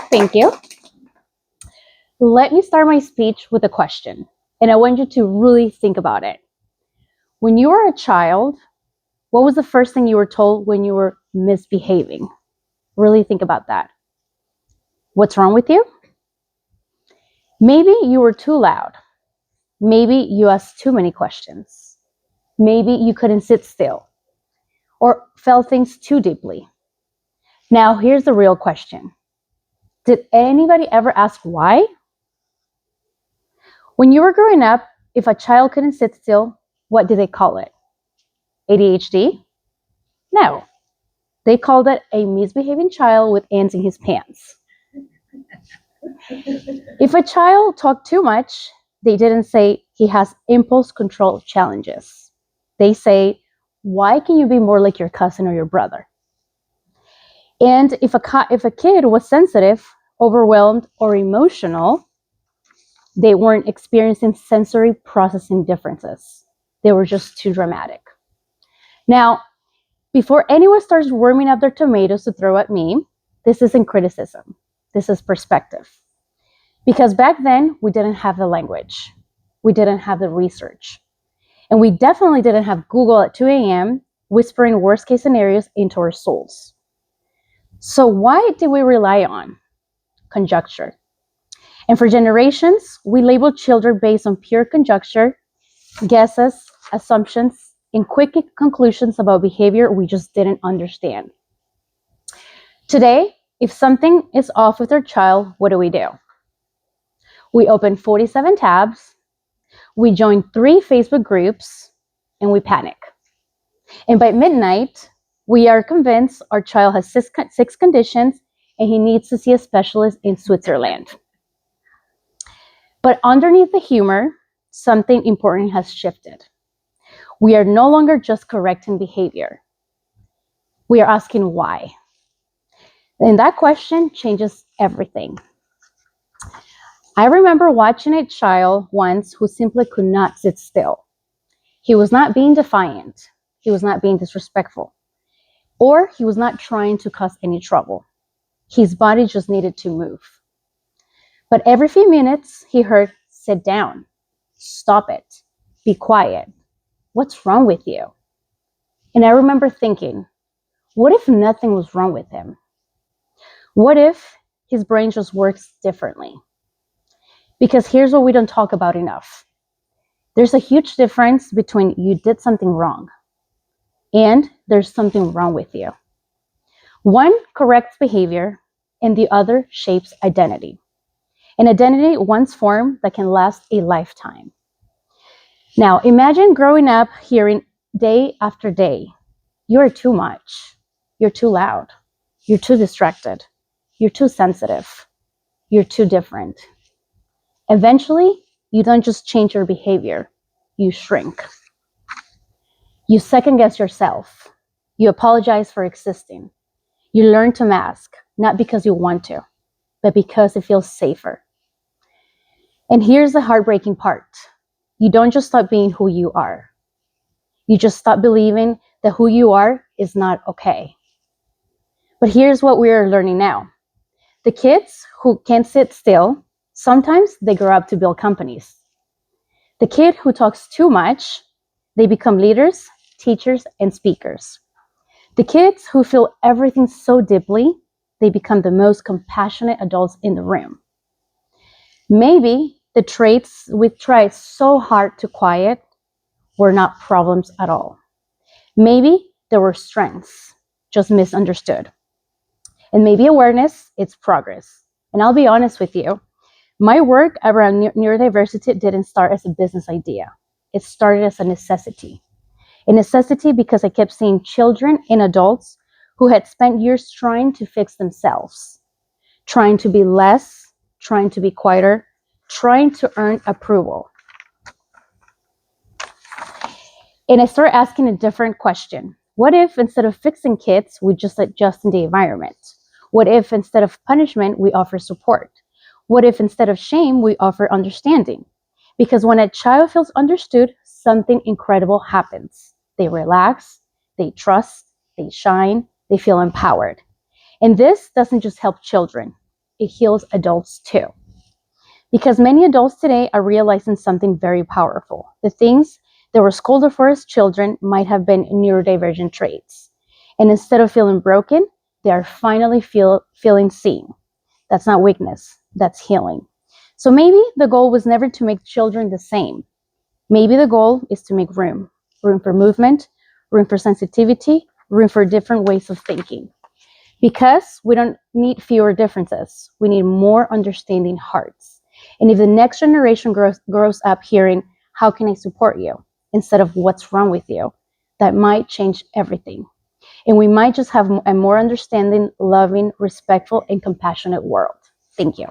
Thank you. Let me start my speech with a question, and I want you to really think about it. When you were a child, what was the first thing you were told when you were misbehaving? Really think about that. What's wrong with you? Maybe you were too loud. Maybe you asked too many questions. Maybe you couldn't sit still or felt things too deeply. Now, here's the real question. Did anybody ever ask why? When you were growing up, if a child couldn't sit still, what did they call it? ADHD? No. They called it a misbehaving child with ants in his pants. If a child talked too much, they didn't say he has impulse control challenges. They say, why can you be more like your cousin or your brother? And if a kid was sensitive, overwhelmed, or emotional, they weren't experiencing sensory processing differences. They were just too dramatic. Now, before anyone starts warming up their tomatoes to throw at me, this isn't criticism. This is perspective. Because back then, we didn't have the language. We didn't have the research. And we definitely didn't have Google at 2 a.m. whispering worst case scenarios into our souls. So why did we rely on conjecture? And for generations, we labeled children based on pure conjecture, guesses, assumptions, and quick conclusions about behavior we just didn't understand. Today, if something is off with our child, what do? We open 47 tabs, we join 3 Facebook groups, and we panic. And by midnight, we are convinced our child has 6 conditions and he needs to see a specialist in Switzerland. But underneath the humor, something important has shifted. We are no longer just correcting behavior. We are asking why. And that question changes everything. I remember watching a child once who simply could not sit still. He was not being defiant. He was not being disrespectful. Or he was not trying to cause any trouble. His body just needed to move. But every few minutes, he heard, sit down, stop it, be quiet. What's wrong with you? And I remember thinking, what if nothing was wrong with him? What if his brain just works differently? Because here's what we don't talk about enough. There's a huge difference between you did something wrong and there's something wrong with you. One corrects behavior and the other shapes identity. An identity once formed that can last a lifetime. Now, imagine growing up hearing day after day, you're too much, you're too loud, you're too distracted, you're too sensitive, you're too different. Eventually, you don't just change your behavior, you shrink. You second guess yourself. You apologize for existing. You learn to mask, not because you want to, but because it feels safer. And here's the heartbreaking part. You don't just stop being who you are. You just stop believing that who you are is not okay. But here's what we're learning now. The kids who can't sit still, sometimes they grow up to build companies. The kid who talks too much, they become leaders, teachers, and speakers. The kids who feel everything so deeply, they become the most compassionate adults in the room. Maybe the traits we tried so hard to quiet were not problems at all. Maybe they were strengths, just misunderstood. And maybe awareness, it's progress. And I'll be honest with you, my work around neurodiversity didn't start as a business idea. It started as a necessity. A necessity because I kept seeing children and adults who had spent years trying to fix themselves, trying to be less, trying to be quieter, trying to earn approval. And I started asking a different question. What if instead of fixing kids, we just adjust in the environment? What if instead of punishment, we offer support? What if instead of shame, we offer understanding? Because when a child feels understood, something incredible happens. They relax, they trust, they shine, they feel empowered. And this doesn't just help children. it heals adults too. Because many adults today are realizing something very powerful. The things that were scolded for as children might have been neurodivergent traits. And instead of feeling broken, they are finally feeling seen. That's not weakness, that's healing. So maybe the goal was never to make children the same. Maybe the goal is to make room for movement, room for sensitivity, room for different ways of thinking. Because we don't need fewer differences, we need more understanding hearts. And if the next generation grows up hearing, how can I support you? Instead of what's wrong with you, that might change everything. And we might just have a more understanding, loving, respectful, and compassionate world. Thank you.